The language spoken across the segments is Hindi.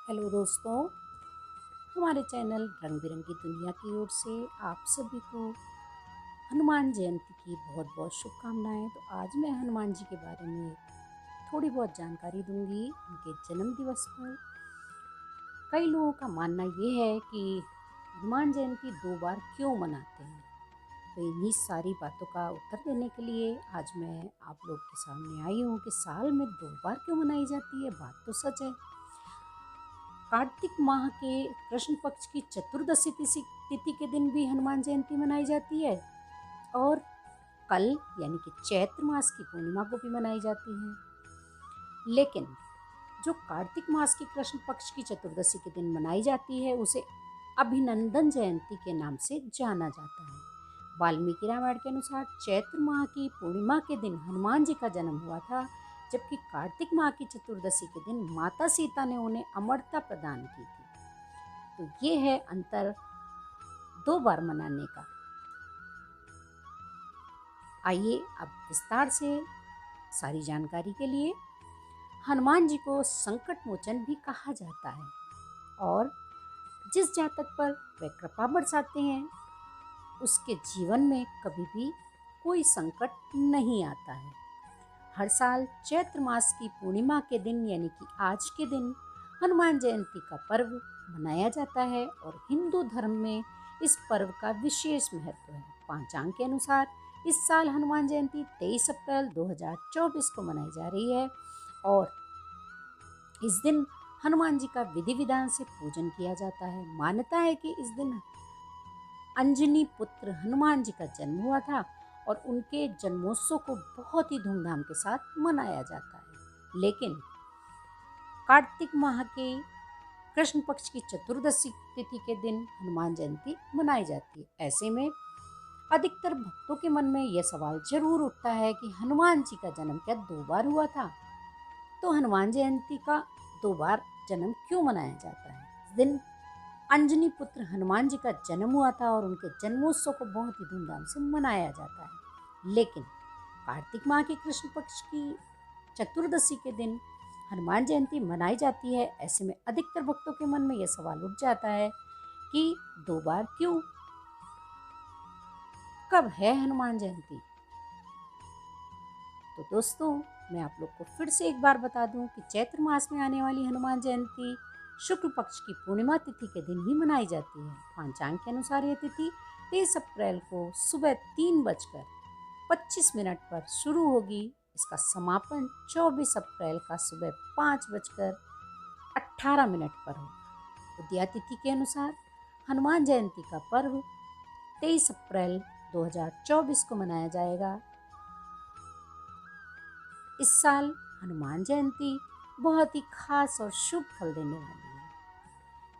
हेलो दोस्तों, हमारे चैनल रंग बिरंगी दुनिया की ओर से आप सभी को हनुमान जयंती की बहुत बहुत शुभकामनाएं। तो आज मैं हनुमान जी के बारे में थोड़ी बहुत जानकारी दूंगी उनके जन्म दिवस पर। कई लोगों का मानना ये है कि हनुमान जयंती 2 बार क्यों मनाते हैं। तो इन्हीं सारी बातों का उत्तर देने के लिए आज मैं आप लोग के सामने आई हूँ कि साल में 2 बार क्यों मनाई जाती है। बात तो सच है। कार्तिक माह के कृष्ण पक्ष की चतुर्दशी तिथि के दिन भी हनुमान जयंती मनाई जाती है और कल यानी कि चैत्र मास की पूर्णिमा को भी मनाई जाती है। लेकिन जो कार्तिक मास की कृष्ण पक्ष की चतुर्दशी के दिन मनाई जाती है उसे अभिनंदन जयंती के नाम से जाना जाता है। वाल्मीकि रामायण के अनुसार चैत्र माह की पूर्णिमा के दिन हनुमान जी का जन्म हुआ था, जबकि कार्तिक माह की चतुर्दशी के दिन माता सीता ने उन्हें अमरता प्रदान की थी। तो ये है अंतर 2 बार मनाने का। आइए अब विस्तार से सारी जानकारी के लिए। हनुमान जी को संकट मोचन भी कहा जाता है और जिस जातक पर वे कृपा बरसाते हैं उसके जीवन में कभी भी कोई संकट नहीं आता है। हर साल चैत्र मास की पूर्णिमा के दिन यानी कि आज के दिन हनुमान जयंती का पर्व मनाया जाता है और हिंदू धर्म में इस पर्व का विशेष महत्व है। पंचांग के अनुसार इस साल हनुमान जयंती 23 अप्रैल 2024 को मनाई जा रही है और इस दिन हनुमान जी का विधि विधान से पूजन किया जाता है। मान्यता है कि इस दिन अंजनी पुत्र हनुमान जी का जन्म हुआ था और उनके जन्मोत्सव को बहुत ही धूमधाम के साथ मनाया जाता है। लेकिन कार्तिक माह के कृष्ण पक्ष की चतुर्दशी तिथि के दिन हनुमान जयंती मनाई जाती है। ऐसे में अधिकतर भक्तों के मन में यह सवाल जरूर उठता है कि हनुमान जी का जन्म क्या 2 बार हुआ था? तो हनुमान जयंती का 2 बार जन्म क्यों मनाया जाता है? इस दिन अंजनी पुत्र हनुमान जी का जन्म हुआ था और उनके जन्मोत्सव को बहुत ही धूमधाम से मनाया जाता है। लेकिन कार्तिक माह के कृष्ण पक्ष की चतुर्दशी के दिन हनुमान जयंती मनाई जाती है। ऐसे में अधिकतर भक्तों के मन में यह सवाल उठ जाता है कि 2 बार क्यों? कब है हनुमान जयंती? तो दोस्तों, मैं आप लोग को फिर से एक बार बता दूं कि चैत्र मास में आने वाली हनुमान जयंती शुक्ल पक्ष की पूर्णिमा तिथि के दिन ही मनाई जाती है। पंचांग के अनुसार यह तिथि 23 अप्रैल को सुबह 3:25 पर शुरू होगी। इसका समापन 24 अप्रैल का सुबह 5:18 पर होगा। उदया तिथि के अनुसार हनुमान जयंती का पर्व 23 अप्रैल 2024 को मनाया जाएगा। इस साल हनुमान जयंती बहुत ही खास और शुभ फल देने वाली है,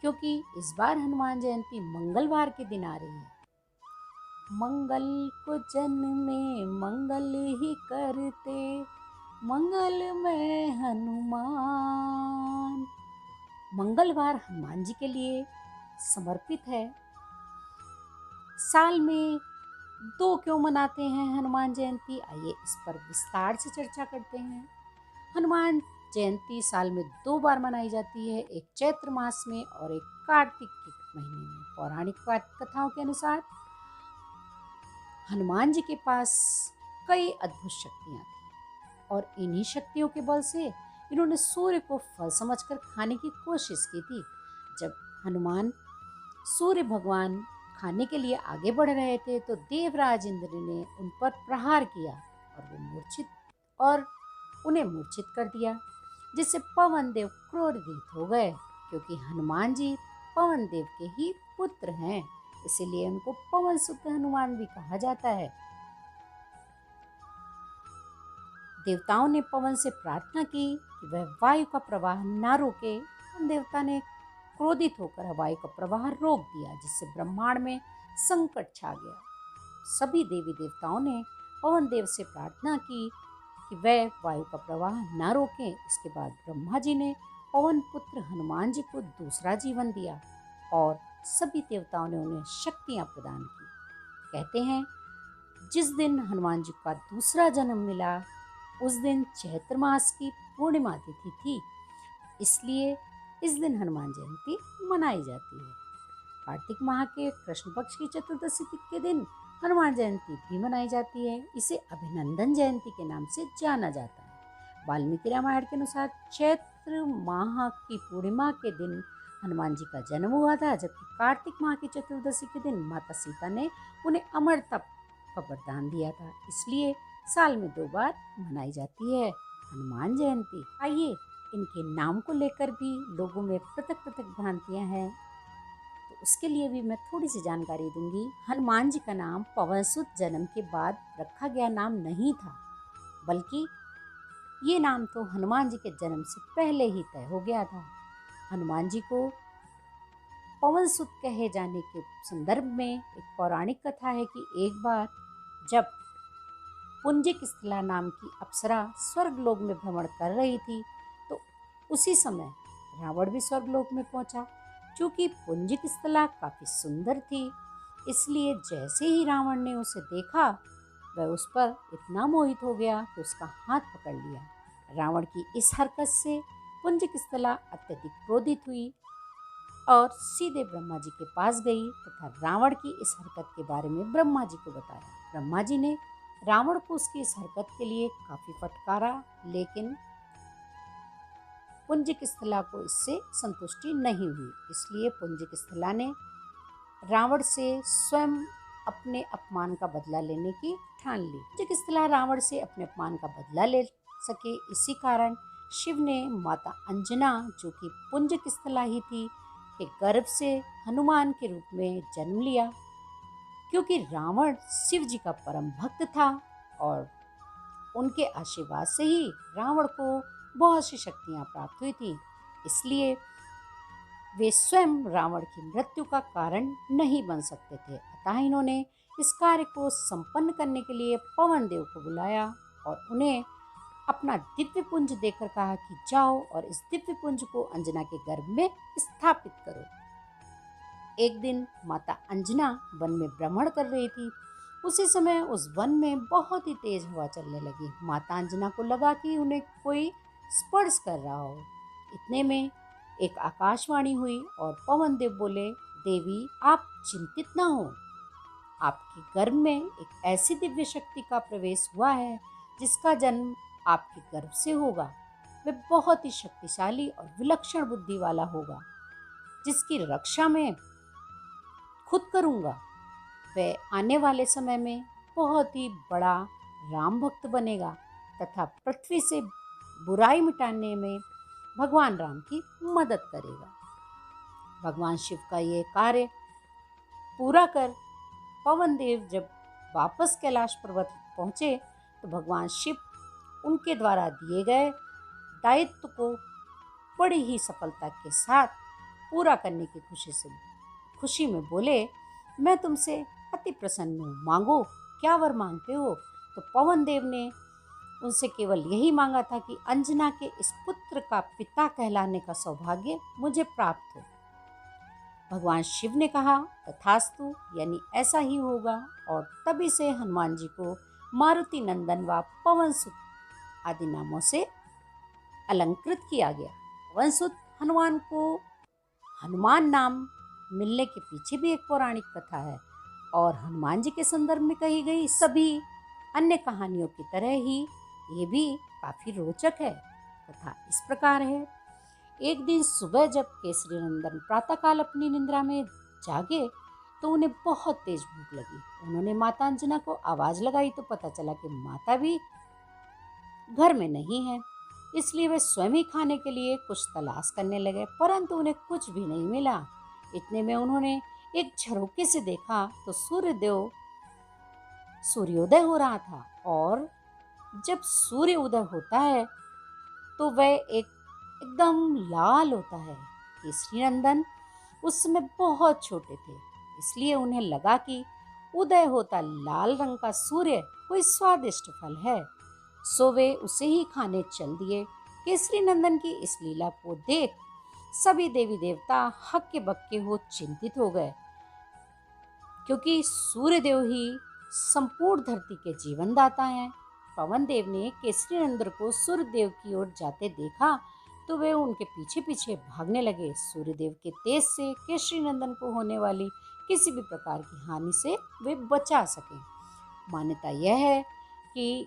क्योंकि इस बार हनुमान जयंती मंगलवार के दिन आ रही है। मंगल को जन में मंगल ही करते, मंगल में हनुमान। मंगलवार हनुमान जी के लिए समर्पित है। साल में 2 क्यों मनाते हैं हनुमान जयंती? आइए इस पर विस्तार से चर्चा करते हैं। हनुमान जयंती साल में 2 बार मनाई जाती है, एक चैत्र मास में और एक कार्तिक के महीने में। पौराणिक कथाओं के अनुसार हनुमान जी के पास कई अद्भुत शक्तियां थी और इन्हीं शक्तियों के बल से इन्होंने सूर्य को फल समझकर खाने की कोशिश की थी। जब हनुमान सूर्य भगवान खाने के लिए आगे बढ़ रहे थे तो देवराज इंद्र ने उन पर प्रहार किया और उन्हें मूर्छित कर दिया, जिससे पवन देव क्रोधित हो गए। क्योंकि हनुमान जी पवन देव के ही पुत्र हैं, इसीलिए उनको पवन सुत हनुमान भी कहा जाता है। देवताओं ने पवन से प्रार्थना की कि वह वायु का प्रवाह ना रोके। उन देवता ने क्रोधित होकर वायु का प्रवाह रोक दिया, जिससे ब्रह्मांड में संकट छा गया। सभी देवी देवताओं ने पवन देव से प्रार्थना की कि वह वायु का प्रवाह ना रोकें। इसके बाद ब्रह्मा जी ने पवन पुत्र हनुमान जी को दूसरा जीवन दिया और सभी देवताओं ने उन्हें शक्तियां प्रदान की। कहते हैं जिस दिन हनुमान जी का दूसरा जन्म मिला उस दिन चैत्र मास की पूर्णिमा तिथि थी, इसलिए इस दिन हनुमान जयंती मनाई जाती है। कार्तिक माह के कृष्ण पक्ष की चतुर्दशी के दिन हनुमान जयंती भी मनाई जाती है। इसे अभिनंदन जयंती के नाम से जाना जाता है। वाल्मीकि रामायण के अनुसार चैत्र माह की पूर्णिमा के दिन हनुमान जी का जन्म हुआ था, जबकि कार्तिक माह की चतुर्दशी के दिन माता सीता ने उन्हें अमरता का वरदान दिया था। इसलिए साल में 2 बार मनाई जाती है हनुमान जयंती। आइए, इनके नाम को लेकर भी लोगों में पृथक पृथक भ्रांतियां हैं, तो उसके लिए भी मैं थोड़ी सी जानकारी दूंगी। हनुमान जी का नाम पवनसुत जन्म के बाद रखा गया नाम नहीं था, बल्कि ये नाम तो हनुमान जी के जन्म से पहले ही तय हो गया था। हनुमान जी को पवनसुत कहे जाने के संदर्भ में एक पौराणिक कथा है कि एक बार जब पुंजिक स्थला नाम की अप्सरा स्वर्गलोक में भ्रमण कर रही थी, तो उसी समय रावण भी स्वर्गलोक में पहुंचा। चूंकि पुंजिक स्थला काफी सुंदर थी, इसलिए जैसे ही रावण ने उसे देखा, वह उस पर इतना मोहित हो गया कि उसका हाथ पकड़ लिया। रावण की इस हरकत से पुंजिक स्थला अत्यधिक क्रोधित हुई और सीधे ब्रह्मा जी के पास गई तथा रावण की इस हरकत के बारे में ब्रह्मा जी को बताया। ब्रह्मा जी ने रावण को उसकी इस हरकत के लिए काफी फटकारा, लेकिन पुंजिक स्थला को इससे संतुष्टि नहीं हुई। इसलिए पुंजिक स्थला ने रावण से स्वयं अपने अपमान का बदला लेने की ठान ली। पुंजिक स्थला रावण से अपने अपमान का बदला ले सके, इसी कारण शिव ने माता अंजना, जो कि पुंजिक स्थला ही थी, के गर्भ से हनुमान के रूप में जन्म लिया। क्योंकि रावण शिव जी का परम भक्त था और उनके आशीर्वाद से ही रावण को बहुत सी शक्तियां प्राप्त हुई थी, इसलिए वे स्वयं रावण की मृत्यु का कारण नहीं बन सकते थे। अतः इन्होंने इस कार्य को संपन्न करने के लिए पवन देव को बुलाया और उन्हें अपना दिव्य पुंज देकर कहा कि जाओ और इस दिव्य पुंज को अंजना के गर्भ में स्थापित करो। एक दिन माता अंजना वन में भ्रमण कर रही थी। उसी समय उस वन में बहुत ही तेज हवा चलने लगी। माता अंजना को लगा कि उन्हें कोई स्पर्श कर रहा हो। इतने में एक आकाशवाणी हुई और पवन देव बोले, देवी आप चिंतित ना हो, आपके गर्भ में एक ऐसी दिव्य शक्ति का प्रवेश हुआ है जिसका जन्म आपके गर्भ से होगा। वह बहुत ही शक्तिशाली और विलक्षण बुद्धि वाला होगा, जिसकी रक्षा मैं खुद करूंगा। वह आने वाले समय में बहुत ही बड़ा राम भक्त बनेगा तथा पृथ्वी से बुराई मिटाने में भगवान राम की मदद करेगा। भगवान शिव का ये कार्य पूरा कर पवन देव जब वापस कैलाश पर्वत पहुंचे, तो भगवान शिव उनके द्वारा दिए गए दायित्व को बड़ी ही सफलता के साथ पूरा करने की खुशी में बोले, मैं तुमसे अति प्रसन्न हूँ, मांगो क्या वर मांगते हो। तो पवन देव ने उनसे केवल यही मांगा था कि अंजना के इस पुत्र का पिता कहलाने का सौभाग्य मुझे प्राप्त हो। भगवान शिव ने कहा तथास्तु, यानी ऐसा ही होगा, और तभी से हनुमान जी को मारुति नंदन व पवन सुत आदि नामों से अलंकृत किया गया। पवन सुत हनुमान को हनुमान नाम मिलने के पीछे भी एक पौराणिक कथा है और हनुमान जी के संदर्भ में कही गई सभी अन्य कहानियों की तरह ही ये भी काफी रोचक है। कथा इस प्रकार है, एक दिन सुबह जब केसरी नंदन प्रातःकाल अपनी निद्रा में जागे तो उन्हें बहुत तेज भूख लगी। उन्होंने माता अंजना को आवाज लगाई तो पता चला कि माता भी घर में नहीं है, इसलिए वे स्वयं ही खाने के लिए कुछ तलाश करने लगे, परंतु उन्हें कुछ भी नहीं मिला। इतने में उन्होंने एक झरोके से देखा तो सूर्योदय हो रहा था, और जब सूर्य उदय होता है तो वह एकदम लाल होता है। केसरी नंदन उस समय बहुत छोटे थे, इसलिए उन्हें लगा कि उदय होता लाल रंग का सूर्य कोई स्वादिष्ट फल है, सो वे उसे ही खाने चल दिए। केसरी नंदन की इस लीला को देख सभी देवी देवता हक्के बक्के हो चिंतित हो गए, क्योंकि सूर्य देव ही संपूर्ण धरती के जीवन दाता हैं। पवन देव ने केसरी नंदन को सूर्य देव की ओर जाते देखा तो वे उनके पीछे पीछे भागने लगे, सूर्यदेव के तेज से केसरी नंदन को होने वाली किसी भी प्रकार की हानि से वे बचा सकें। मान्यता यह है कि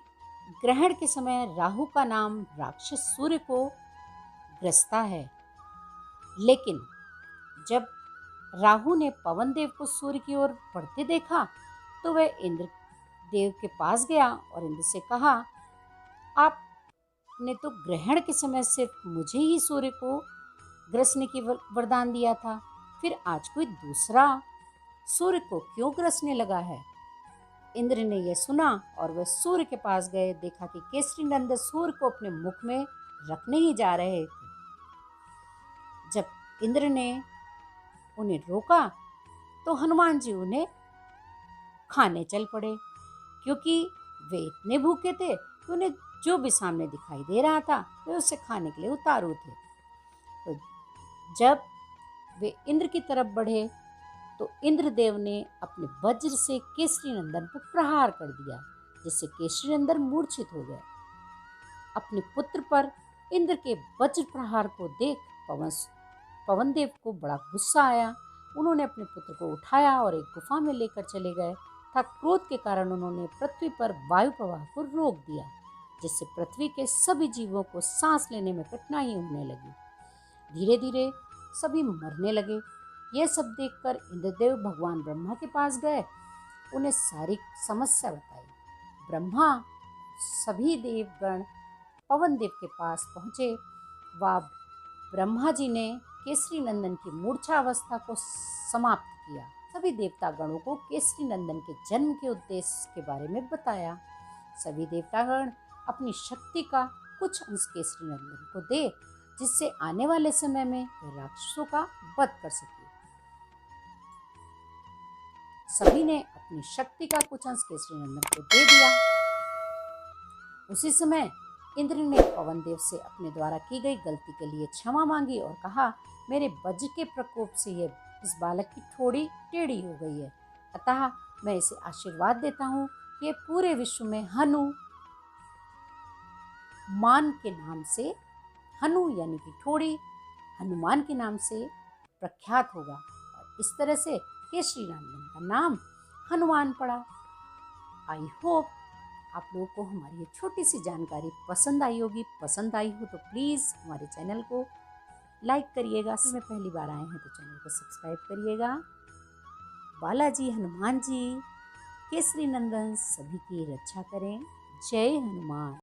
ग्रहण के समय राहु का नाम राक्षस सूर्य को ग्रसता है, लेकिन जब राहु ने पवन देव को सूर्य की ओर बढ़ते देखा तो वह इंद्र देव के पास गया और इंद्र से कहा, आपने तो ग्रहण के समय सिर्फ मुझे ही सूर्य को ग्रसने की वरदान दिया था, फिर आज कोई दूसरा सूर्य को क्यों ग्रसने लगा है। इंद्र ने यह सुना और वह सूर्य के पास गए, देखा कि केसरी नंदन सूर्य को अपने मुख में रखने ही जा रहे थे। जब इंद्र ने उन्हें रोका तो हनुमान जी उन्हें खाने चल पड़े, क्योंकि वे इतने भूखे थे कि उन्हें जो भी सामने दिखाई दे रहा था वे उसे खाने के लिए उतारू थे। तो जब वे इंद्र की तरफ बढ़े तो इंद्रदेव ने अपने वज्र से केसरी नंदन पर प्रहार कर दिया, जिससे केसरी नंदन मूर्छित हो गया। अपने पुत्र पर इंद्र के वज्र प्रहार को देख पवन देव को बड़ा गुस्सा आया। उन्होंने अपने पुत्र को उठाया और एक गुफा में लेकर चले गए तथा क्रोध के कारण उन्होंने पृथ्वी पर वायु प्रवाह को रोक दिया, जिससे पृथ्वी के सभी जीवों को सांस लेने में कठिनाई होने लगी। धीरे धीरे सभी मरने लगे। यह सब देखकर इंद्रदेव भगवान ब्रह्मा के पास गए, उन्हें सारी समस्या बताई। ब्रह्मा सभी देवगण पवन देव के पास पहुँचे। वह ब्रह्मा जी ने केसरी नंदन की मूर्छा अवस्था को समाप्त किया। सभी देवता गणों को केसरी नंदन के जन्म के उद्देश्य के बारे में बताया। सभी देवतागण अपनी शक्ति का कुछ अंश केसरी नंदन को दे, जिससे आने वाले समय में वह राक्षसों का वध कर सके। सभी ने अपनी शक्ति का कुछ अंश केसरी नंदन को दे दिया। उसी समय इंद्र ने पवन देव से अपने द्वारा की गई गलती के लिए क्षमा मांगी और कहा, मेरे वज्र के प्रकोप से इस बालक की ठोड़ी टेढ़ी हो गई है, अतः मैं इसे आशीर्वाद देता हूँ कि ये पूरे विश्व में हनुमान के नाम से, हनु यानी कि ठोड़ी, हनुमान के नाम से प्रख्यात होगा। और इस तरह से केसरी नंदन का नाम हनुमान पड़ा। आई होप आप लोगों को हमारी ये छोटी सी जानकारी पसंद आई होगी। पसंद आई हो तो प्लीज़ हमारे चैनल को लाइक करिएगा। इसमें पहली बार आए हैं तो चैनल को सब्सक्राइब करिएगा। बालाजी हनुमान जी केसरी नंदन सभी की रक्षा करें। जय हनुमान।